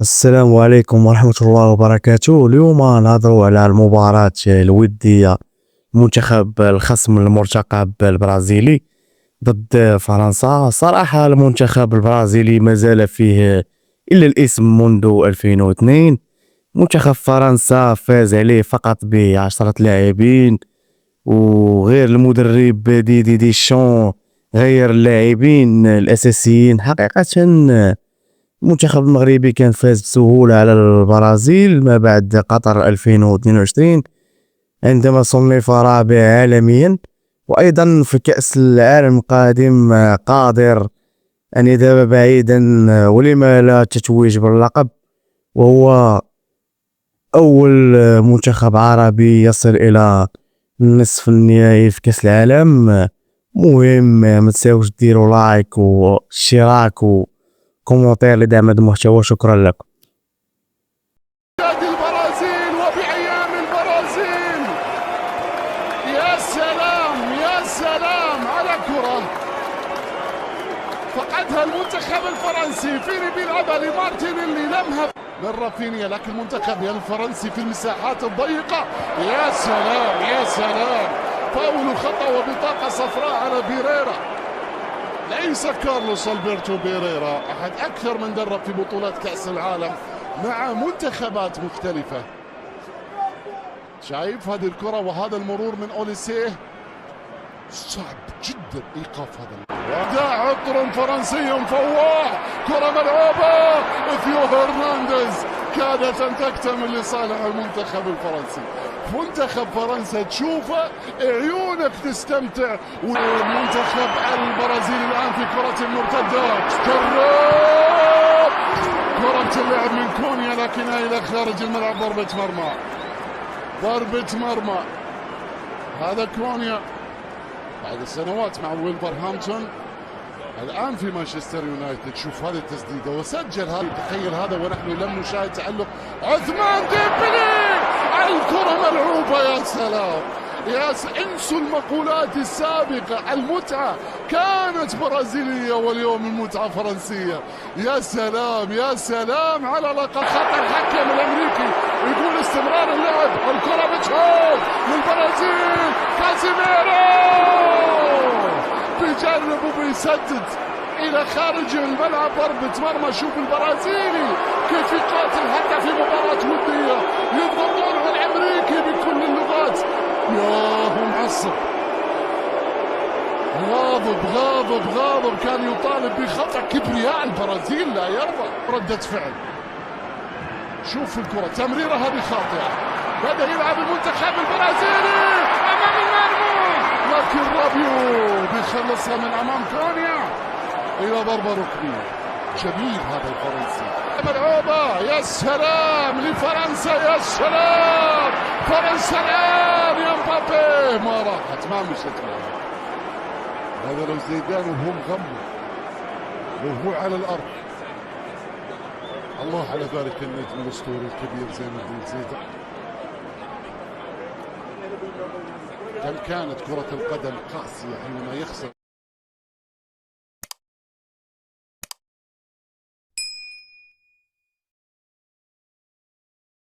السلام عليكم ورحمة الله وبركاته. اليوم نهضروا على المباراة الودية، منتخب الخصم المرتقب البرازيلي ضد فرنسا. صراحة المنتخب البرازيلي ما زال فيه إلا الاسم منذ 2002. منتخب فرنسا فاز عليه فقط ب10 لاعبين، وغير المدرب دي شون غير اللاعبين الأساسيين. حقيقة المنتخب المغربي كان فاز بسهولة على البرازيل ما بعد قطر 2022 عندما صنف رابع عالميا، وأيضا في كأس العالم القادم قادر أن يذهب بعيدا، ولما لا تتويج باللقب، وهو أول منتخب عربي يصل إلى النصف النهائي في كأس العالم. مهم ما تنساوش ديروا لايك واشتراك كومنتير لدعم المحتوى. شكرا لكم. البرازيل وبأيام البرازيل، يا سلام يا سلام على كرة فقدها المنتخب الفرنسي. فيني بيلعبها لمارتينيلي، لمها من رافينيا، لكن المنتخب الفرنسي في المساحات الضيقة. يا سلام يا سلام، فاول خطأ وبطاقة صفراء على بيريرا. ليس كارلوس ألبرتو بيريرا أحد أكثر من درب في بطولات كأس العالم مع منتخبات مختلفة. شايف هذه الكرة وهذا المرور من أوليسيه، صعب جدا إيقاف هذا وداع عطر فرنسي فواح. كرة ملعوبة، ثيو هرنانديز كادت أن تكتمل لصالح المنتخب الفرنسي. منتخب فرنسا تشوفه عيونك تستمتع، والمنتخب البرازيلي الآن في كرة المرتدات. كرة اللعب من كونيا لكنها إلى خارج الملعب. ضربة مرمى، ضربة مرمى. هذا كونيا بعد سنوات مع ويلفرهامبتون، الآن في مانشستر يونايتد. شوف هذه التسديدة وسجل هذا. تخيل هذا ونحن لم نشاهد تألق عثمان ديمبلي. الكرة ملعوبة. يا سلام انسوا المقولات السابقة. المتعة كانت برازيلية واليوم المتعة فرنسية. يا سلام يا سلام على لقب. خطأ الحكم الأمريكي يقول استمرار اللعب. الكرة بتشوف للبرازيل. كازيميرو بيجرب وبيسدد إلى خارج الملعب. ضربة مرمى. شوف البرازيلي كيف يقاتل حتى في مباراة ودية، يضغطون على الأمريكي بكل اللغات. يا هو معصب، غاضب كان يطالب بخطأ. كبرياء البرازيل لا يرضى. ردة فعل. شوف الكرة، تمريرة هذه خاطئة. بدأ يلعب المنتخب البرازيلي أمام المرمى، لكن رابيو بيخلصها من أمام كونيا إلى ضربة ركنية. جميل هذا الفرنسي. ملعوبة. يا سلام لفرنسا، يا سلام فرنسا الآن. يا مبابي ما راحت، ما مشت معه. هذا لو زيدان وهو مغمض، لو هو على الأرض. الله على ذلك النجم الأسطوري الكبير زين الدين زيدان. كم كانت كرة القدم قاسية حينما يخسر